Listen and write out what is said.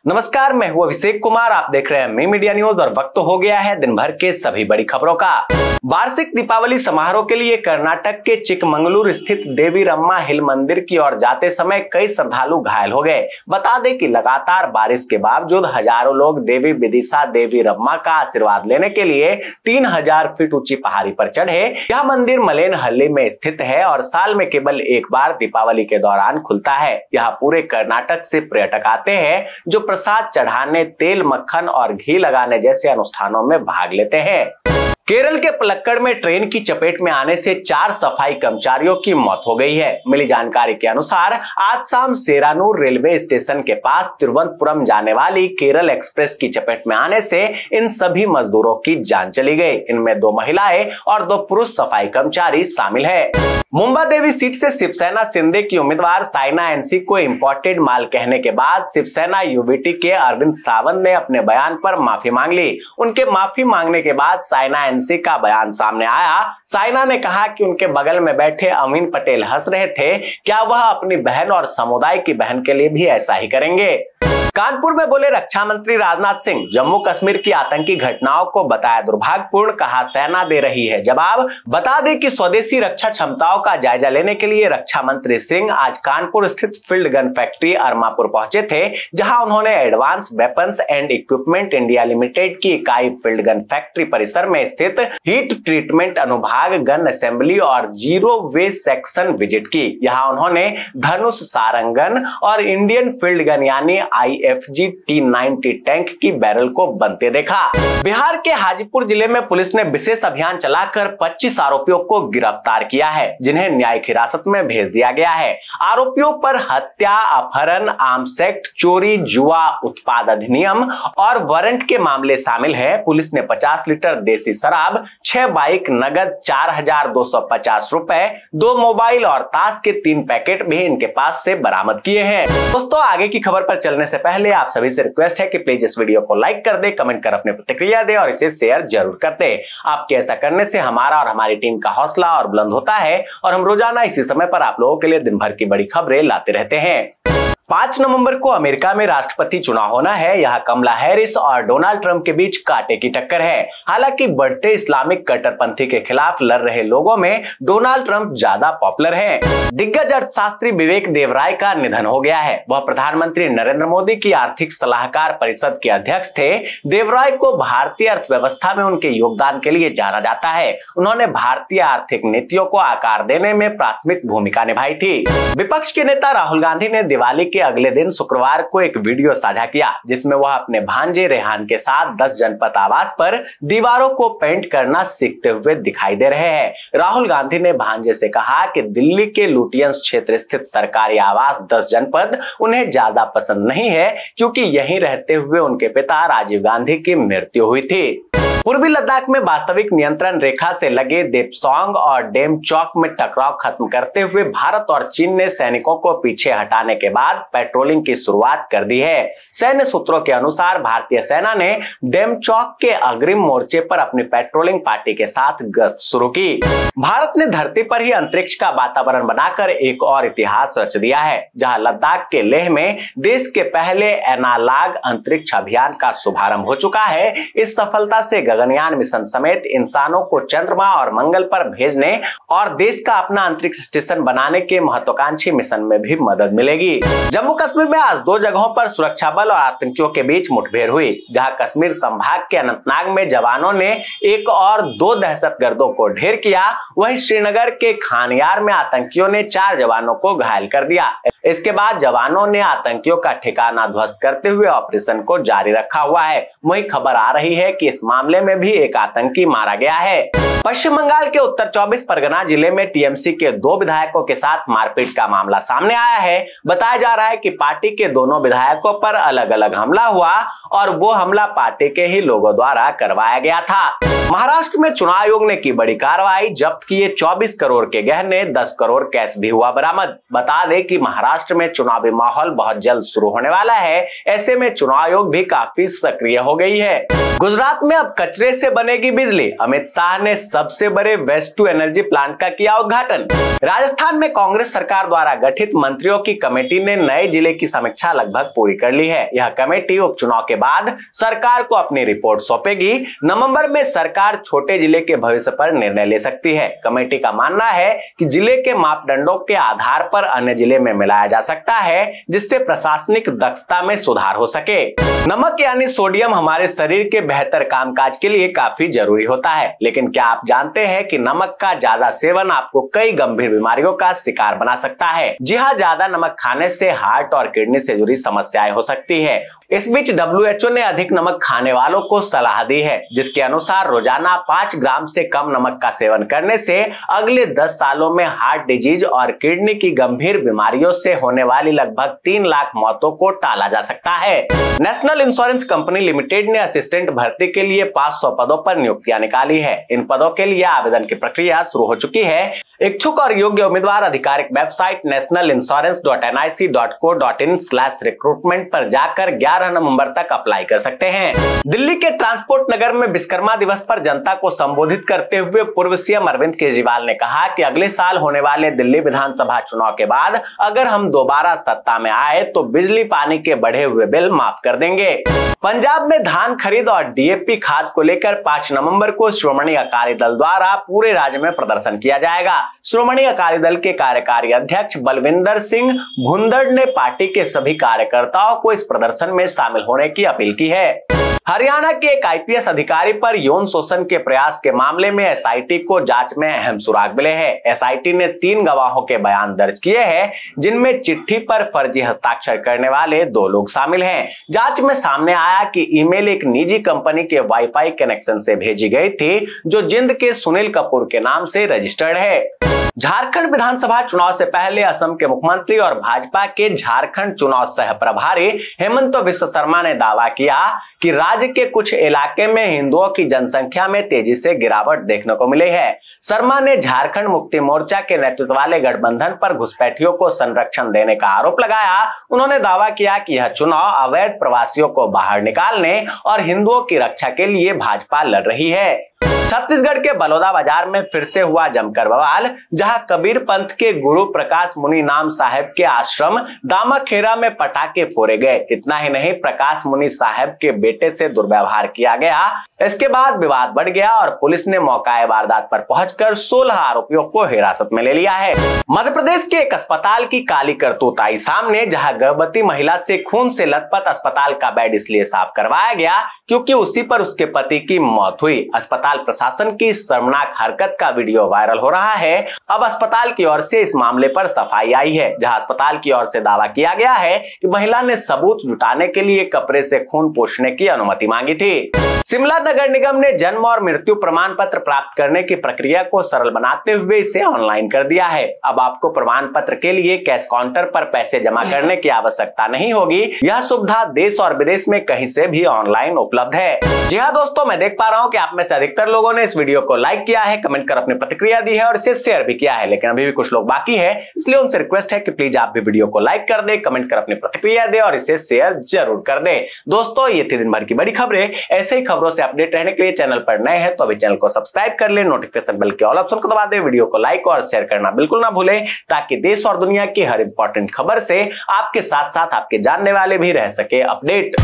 नमस्कार, मैं हूं अभिषेक कुमार। आप देख रहे हैं मी मीडिया न्यूज और वक्त हो गया है दिन भर के सभी बड़ी खबरों का। वार्षिक दीपावली समारोह के लिए कर्नाटक के चिकमंगलुरु स्थित देवी रम्मा हिल मंदिर की ओर जाते समय कई श्रद्धालु घायल हो गए। बता दें कि लगातार बारिश के बावजूद हजारों लोग देवी विदिशा देवी रम्मा का आशीर्वाद लेने के लिए 3000 फीट ऊंची पहाड़ी पर चढ़े। यह मंदिर मलेनहल्ली में स्थित है और साल में केवल एक बार दीपावली के दौरान खुलता है। यहाँ पूरे कर्नाटक से पर्यटक आते हैं जो प्रसाद चढ़ाने, तेल, मक्खन और घी लगाने जैसे अनुष्ठानों में भाग लेते हैं। केरल के पलक्कड़ में ट्रेन की चपेट में आने से 4 सफाई कर्मचारियों की मौत हो गई है। मिली जानकारी के अनुसार आज शाम सेरानूर रेलवे स्टेशन के पास तिरुवनंतपुरम जाने वाली केरल एक्सप्रेस की चपेट में आने से इन सभी मजदूरों की जान चली गई। इनमें 2 महिलाएं और 2 पुरुष सफाई कर्मचारी शामिल है। मुंबा देवी सीट से शिवसेना शिंदे की उम्मीदवार साइना एनसी को इंपोर्टेड माल कहने के बाद शिवसेना यूबीटी के अरविंद सावंत ने अपने बयान पर माफी मांग ली। उनके माफी मांगने के बाद साइना एनसी का बयान सामने आया। साइना ने कहा कि उनके बगल में बैठे अमीन पटेल हंस रहे थे। क्या वह अपनी बहन और समुदाय की बहन के लिए भी ऐसा ही करेंगे? कानपुर में बोले रक्षा मंत्री राजनाथ सिंह। जम्मू कश्मीर की आतंकी घटनाओं को बताया दुर्भाग्यपूर्ण, कहा सेना दे रही है जवाब। बता दें कि स्वदेशी रक्षा क्षमताओं का जायजा लेने के लिए रक्षा मंत्री सिंह आज कानपुर स्थित फील्ड गन फैक्ट्री अरमापुर पहुंचे थे, जहां उन्होंने advance weapons and equipment India limited की इकाई फील्ड गन फैक्ट्री परिसर में स्थित हीट ट्रीटमेंट अनुभाग, गन असेंबली और जीरो वे सेक्शन विजिट की। यहाँ उन्होंने धनुष, सारंगन और इंडियन फील्ड गन यानी IFG T90 टैंक की बैरल को बनते देखा। बिहार के हाजीपुर जिले में पुलिस ने विशेष अभियान चलाकर 25 आरोपियों को गिरफ्तार किया है, जिन्हें न्यायिक हिरासत में भेज दिया गया है। आरोपियों पर हत्या, अपहरण, आर्म्स एक्ट, चोरी, जुआ, उत्पाद अधिनियम और वारंट के मामले शामिल है। पुलिस ने 50 लीटर देसी शराब, 6 बाइक, नगद 4250 रुपए, 2 मोबाइल और ताश के 3 पैकेट भी इनके पास से बरामद किए हैं। दोस्तों, आगे की खबर पर चलने से पहले आप सभी से रिक्वेस्ट है कि प्लीज इस वीडियो को लाइक कर दे, कमेंट कर अपनी प्रतिक्रिया दे और इसे शेयर जरूर कर दे। आपके ऐसा करने से हमारा और हमारी टीम का हौसला और बुलंद होता है और हम रोजाना इसी समय पर आप लोगों के लिए दिन भर की बड़ी खबरें लाते रहते हैं। 5 नवंबर को अमेरिका में राष्ट्रपति चुनाव होना है। यहाँ कमला हैरिस और डोनाल्ड ट्रंप के बीच कांटे की टक्कर है। हालांकि बढ़ते इस्लामिक कट्टरपंथी के खिलाफ लड़ रहे लोगों में डोनाल्ड ट्रंप ज्यादा पॉपुलर हैं। दिग्गज अर्थशास्त्री विवेक देवराय का निधन हो गया है। वह प्रधानमंत्री नरेंद्र मोदी की आर्थिक सलाहकार परिषद के अध्यक्ष थे। देवराय को भारतीय अर्थव्यवस्था में उनके योगदान के लिए जाना जाता है। उन्होंने भारतीय आर्थिक नीतियों को आकार देने में प्राथमिक भूमिका निभाई थी। विपक्ष के नेता राहुल गांधी ने दिवाली के अगले दिन शुक्रवार को एक वीडियो साझा किया, जिसमें वह अपने भांजे रेहान के साथ 10 जनपद आवास पर दीवारों को पेंट करना सीखते हुए दिखाई दे रहे हैं। राहुल गांधी ने भांजे से कहा कि दिल्ली के लुटियंस क्षेत्र स्थित सरकारी आवास 10 जनपद उन्हें ज्यादा पसंद नहीं है, क्योंकि यहीं रहते हुए उनके पिता राजीव गांधी की मृत्यु हुई थी। पूर्वी लद्दाख में वास्तविक नियंत्रण रेखा से लगे देपसोंग और डेमचौक में टकराव खत्म करते हुए भारत और चीन ने सैनिकों को पीछे हटाने के बाद पेट्रोलिंग की शुरुआत कर दी है। सैन्य सूत्रों के अनुसार भारतीय सेना ने डेमचौक के अग्रिम मोर्चे पर अपनी पेट्रोलिंग पार्टी के साथ गश्त शुरू की। भारत ने धरती पर ही अंतरिक्ष का वातावरण बनाकर एक और इतिहास रच दिया है, जहां लद्दाख के लेह में देश के पहले एनालॉग अंतरिक्ष अभियान का शुभारंभ हो चुका है। इस सफलता से गगनयान मिशन समेत इंसानों को चंद्रमा और मंगल पर भेजने और देश का अपना अंतरिक्ष स्टेशन बनाने के महत्वाकांक्षी मिशन में भी मदद मिलेगी। जम्मू कश्मीर में आज 2 जगहों पर सुरक्षा बल और आतंकियों के बीच मुठभेड़ हुई, जहां कश्मीर संभाग के अनंतनाग में जवानों ने एक और 2 दहशतगर्दों को ढेर किया। वहीं श्रीनगर के खानियार में आतंकियों ने 4 जवानों को घायल कर दिया। इसके बाद जवानों ने आतंकियों का ठिकाना ध्वस्त करते हुए ऑपरेशन को जारी रखा हुआ है। वहीं खबर आ रही है कि इस मामले में भी एक आतंकी मारा गया है। पश्चिम बंगाल के उत्तर 24 परगना जिले में टीएमसी के 2 विधायकों के साथ मारपीट का मामला सामने आया है। बताया जा रहा है कि पार्टी के दोनों विधायकों पर अलग अलग हमला हुआ और वो हमला पार्टी के ही लोगों द्वारा करवाया गया था। महाराष्ट्र में चुनाव आयोग ने की बड़ी कार्रवाई, जब्त किए 24 करोड़ के गहने, 10 करोड़ कैश भी हुआ बरामद। बता दें कि महाराष्ट्र में चुनावी माहौल बहुत जल्द शुरू होने वाला है। ऐसे में चुनाव आयोग भी काफी सक्रिय हो गई है। गुजरात में अब कचरे से बनेगी बिजली, अमित शाह ने सबसे बड़े वेस्ट टू एनर्जी प्लांट का किया उद्घाटन। राजस्थान में कांग्रेस सरकार द्वारा गठित मंत्रियों की कमेटी ने नए जिले की समीक्षा लगभग पूरी कर ली है। यह कमेटी उपचुनाव के बाद सरकार को अपनी रिपोर्ट सौंपेगी। नवंबर में सरकार छोटे जिले के भविष्य पर निर्णय ले सकती है। कमेटी का मानना है कि जिले के मापदंडों के आधार पर अन्य जिले में मिलाया जा सकता है, जिससे प्रशासनिक दक्षता में सुधार हो सके। नमक यानी सोडियम हमारे शरीर के बेहतर कामकाज के लिए काफी जरूरी होता है, लेकिन क्या आप जानते हैं कि नमक का ज्यादा सेवन आपको कई गंभीर बीमारियों का शिकार बना सकता है। जी हाँ, ज्यादा नमक खाने से हार्ट और किडनी से जुड़ी समस्याएं हो सकती है। इस बीच WHO ने अधिक नमक खाने वालों को सलाह दी है, जिसके अनुसार रोजाना 5 ग्राम से कम नमक का सेवन करने से अगले 10 सालों में हार्ट डिजीज और किडनी की गंभीर बीमारियों से होने वाली लगभग 3 लाख मौतों को टाला जा सकता है। नेशनल इंश्योरेंस कंपनी लिमिटेड ने असिस्टेंट भर्ती के लिए 500 पदों पर नियुक्तियां निकाली है। इन पदों के लिए आवेदन की प्रक्रिया शुरू हो चुकी है। इच्छुक और योग्य उम्मीदवार आधिकारिक वेबसाइट nationalinsurance.nic.co.in/recruitment पर जाकर 11 नवंबर तक अप्लाई कर सकते हैं। दिल्ली के ट्रांसपोर्ट नगर में विश्वकर्मा दिवस पर जनता को संबोधित करते हुए पूर्व सीएम अरविंद केजरीवाल ने कहा कि अगले साल होने वाले दिल्ली विधानसभा चुनाव के बाद अगर हम दोबारा सत्ता में आए तो बिजली पानी के बढ़े हुए बिल माफ कर देंगे। पंजाब में धान खरीद और DAP खाद को लेकर 5 नवंबर को श्रोमणी अकाली दल द्वारा पूरे राज्य में प्रदर्शन किया जाएगा। श्रोमणी अकाली दल के कार्यकारी अध्यक्ष बलविंदर सिंह भुंदड़ ने पार्टी के सभी कार्यकर्ताओं को इस प्रदर्शन में शामिल होने की अपील की है। हरियाणा के एक IPS अधिकारी पर यौन शोषण के प्रयास के मामले में SIT को जांच में अहम सुराग मिले हैं। SIT ने 3 गवाहों के बयान दर्ज किए हैं, जिनमें चिट्ठी पर फर्जी हस्ताक्षर करने वाले 2 लोग शामिल हैं। जांच में सामने आया कि ईमेल एक निजी कंपनी के वाईफाई कनेक्शन से भेजी गई थी, जो जिंद के सुनील कपूर के नाम से रजिस्टर्ड है। झारखंड विधानसभा चुनाव से पहले असम के मुख्यमंत्री और भाजपा के झारखंड चुनाव सह प्रभारी हेमंत बिस्वा शर्मा ने दावा किया कि राज्य के कुछ इलाके में हिंदुओं की जनसंख्या में तेजी से गिरावट देखने को मिली है। शर्मा ने झारखंड मुक्ति मोर्चा के नेतृत्व वाले गठबंधन पर घुसपैठियों को संरक्षण देने का आरोप लगाया। उन्होंने दावा किया कि यह चुनाव अवैध प्रवासियों को बाहर निकालने और हिंदुओं की रक्षा के लिए भाजपा लड़ रही है। छत्तीसगढ़ के बलौदा बाजार में फिर से हुआ जमकर बवाल, जहां कबीर पंथ के गुरु प्रकाश मुनि नाम साहब के आश्रम दामाखेरा में पटाखे फोड़े गए। इतना ही नहीं, प्रकाश मुनि साहब के बेटे से दुर्व्यवहार किया गया। इसके बाद विवाद बढ़ गया और पुलिस ने मौका वारदात पर पहुंचकर 16 आरोपियों को हिरासत में ले लिया है। मध्य प्रदेश के एक अस्पताल की काली करतूत आई सामने, जहां गर्भवती महिला से खून से लथपथ अस्पताल का बेड इसलिए साफ करवाया गया क्योंकि उसी पर उसके पति की मौत हुई। अस्पताल प्रशासन की शर्मनाक हरकत का वीडियो वायरल हो रहा है। अब अस्पताल की ओर से इस मामले पर सफाई आई है, जहां अस्पताल की ओर से दावा किया गया है कि महिला ने सबूत जुटाने के लिए कपड़े से खून पोंछने की अनुमति मांगी थी। शिमला नगर निगम ने जन्म और मृत्यु प्रमाण पत्र प्राप्त करने की प्रक्रिया को सरल बनाते हुए इसे ऑनलाइन कर दिया है। अब आपको प्रमाण पत्र के लिए कैश काउंटर पर पैसे जमा करने की आवश्यकता नहीं होगी। यह सुविधा देश और विदेश में कहीं से भी ऑनलाइन उपलब्ध है। जी हाँ दोस्तों, मैं देख पा रहा हूँ कि आप में से अधिकतर लोगों ने इस वीडियो को लाइक किया है, कमेंट कर अपनी प्रतिक्रिया दी है और इसे शेयर भी किया है, लेकिन अभी भी कुछ लोग बाकी है, इसलिए उनसे रिक्वेस्ट है कि प्लीज आप भी वीडियो को लाइक कर दे, कमेंट कर अपनी प्रतिक्रिया दे और इसे शेयर जरूर कर दे। दोस्तों, ये थी दिन भर की बड़ी खबरें। ऐसे ही खबरों से अपडेट रहने के लिए चैनल पर नए हैं तो अभी चैनल को सब्सक्राइब कर ले, नोटिफिकेशन बेल के ऑल ऑप्शन को दबा दे, वीडियो को लाइक और शेयर करना बिल्कुल ना भूलें, ताकि देश और दुनिया की हर इंपॉर्टेंट खबर से आपके साथ साथ आपके जानने वाले भी रह सके अपडेट।